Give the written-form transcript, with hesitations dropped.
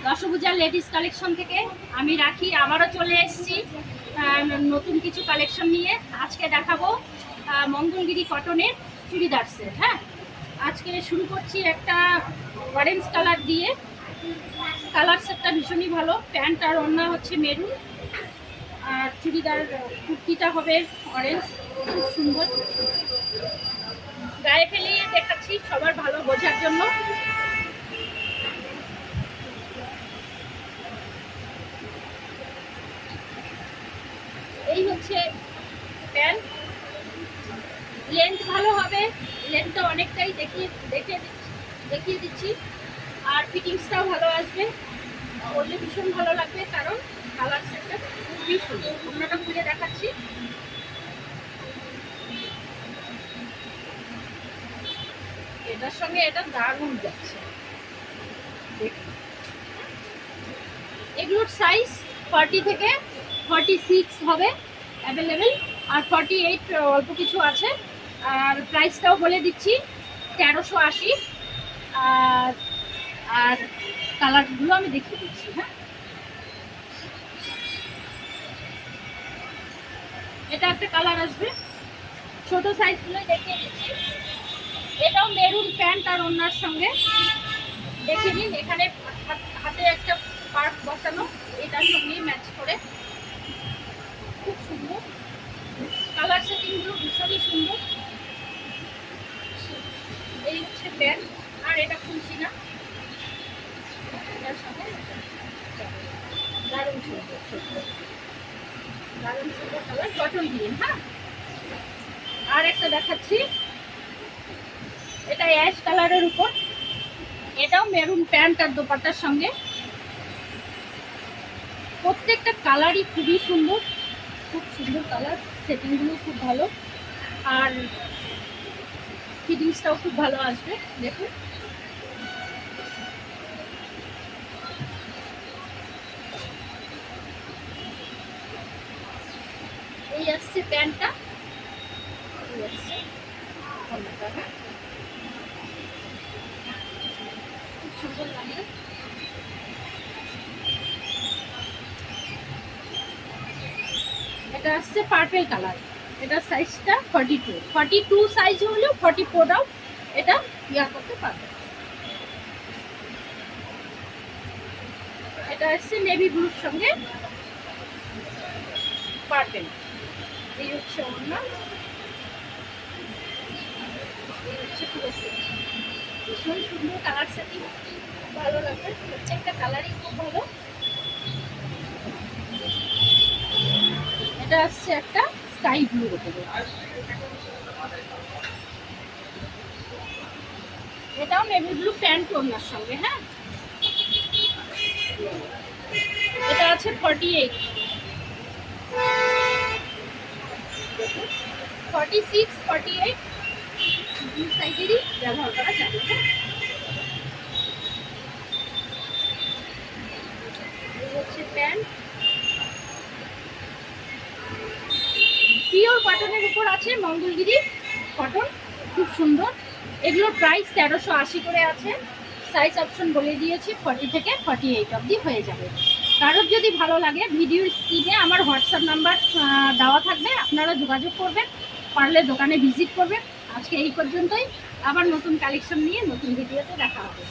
দশভূজা ladies collection থেকে আমি রাখি আবারও চলে এসেছি নতুন কিছু কালেকশন নিয়ে। আজকে দেখাবো মঙ্গলগিরি কটনের চুড়িদার সেট। হ্যাঁ, আজকে শুরু করছি একটা অরেঞ্জ কালার দিয়ে। কালার সেটটা ভীষণই ভালো। প্যান্ট আর ওড়না হচ্ছে মেরুন, আর চুড়িদার কুর্তিটা হবে অরেঞ্জ। খুব সুন্দর, গায়ে ফেলিয়ে দেখাচ্ছি সবার ভালো বোঝার জন্য। এই হচ্ছে প্যান্ট, লেন্থ ভালো হবে, লেন্থটা অনেকটাই দেখিয়ে দিচ্ছি। আর ফিটিংসটাও ভালো আসবে, পরলে ভীষণ ভালো লাগবে, কারণ কালার সেটটা খুবই সুন্দর। অন্যটা খুলে দেখাচ্ছি। এটার সঙ্গে এটা দারুণ যাচ্ছে। দেখুন, এগুলোর সাইজ 40 থেকে 46 হবে অ্যাভেলেবেল, আর 48 অল্প কিছু আছে। আর প্রাইসটাও বলে দিচ্ছি 1380। আর কালারগুলো আমি দেখিয়ে দিচ্ছি। হ্যাঁ, এটা একটা কালার আসবে, ছোট সাইজগুলো দেখিয়ে দিচ্ছি। এটাও মেরুন প্যান্ট আর ওড়নার সঙ্গে। দেখে নিন, এখানে হাতে একটা পার্ট বসানো, এটার সঙ্গে ম্যাচ করে খুব সুন্দর। কালার সেটিংগুলো ভীষণই সুন্দর। এই হচ্ছে প্যান্ট, আর এটা খুলছি না, এটার সঙ্গে দারুণ সুন্দর দারুণ সুন্দর কালার, কটন গ্রিন। হ্যাঁ, আর একটা দেখাচ্ছি, এটা অ্যাশ কালারের উপর। এটাও মেরুন প্যান্ট আর দোপাট্টার সঙ্গে। প্রত্যেকটা কালারই খুবই সুন্দর, খুব সুন্দর কালার, সেটিংগুলো খুব ভালো, আর ফিটিংসটাও খুব ভালো আসবে। দেখুন, এই আসছে প্যান্টটা, এই আসছে ওড়নাটা। হ্যাঁ, খুব সুন্দর লাগে। এটা আসছে পার্পল কালার। এটা সাইজটা 42 সাইজ হলেও 44টাও এটা ইয়া করতে পারবে। এটা আসছে নেভি ব্লুর সঙ্গে পার্পল। এই হচ্ছে ওড়না, এই হচ্ছে পুরো সেট। ভীষণ সুন্দর কালার সেটিং, ভালো লাগবে। প্রত্যেকটা কালারই খুব ভালো। এটা আসছে একটা স্কাই ব্লুর উপরে। এটাও নেভি ব্লু প্যান্ট ওড়নার সঙ্গে। হ্যাঁ, এটা আছে 48, 46, 48 দু সাইডেরই ব্যবহার করা যাবে। এই হচ্ছে প্যান্ট, পিওর কটনের উপর আছে, মঙ্গলগিরি কটন, খুব সুন্দর। এগুলোর প্রাইস 1380 করে আছে। সাইজ অপশন বলে দিয়েছি, 40 থেকে 48 অবধি হয়ে যাবে। কারোর যদি ভালো লাগে, ভিডিওর স্ক্রিনে আমার হোয়াটসঅ্যাপ নাম্বার দেওয়া থাকবে, আপনারা যোগাযোগ করবেন, পারলে দোকানে ভিজিট করবেন। আজকে এই পর্যন্তই, আবার নতুন কালেকশন নিয়ে নতুন ভিডিওতে দেখা হবে।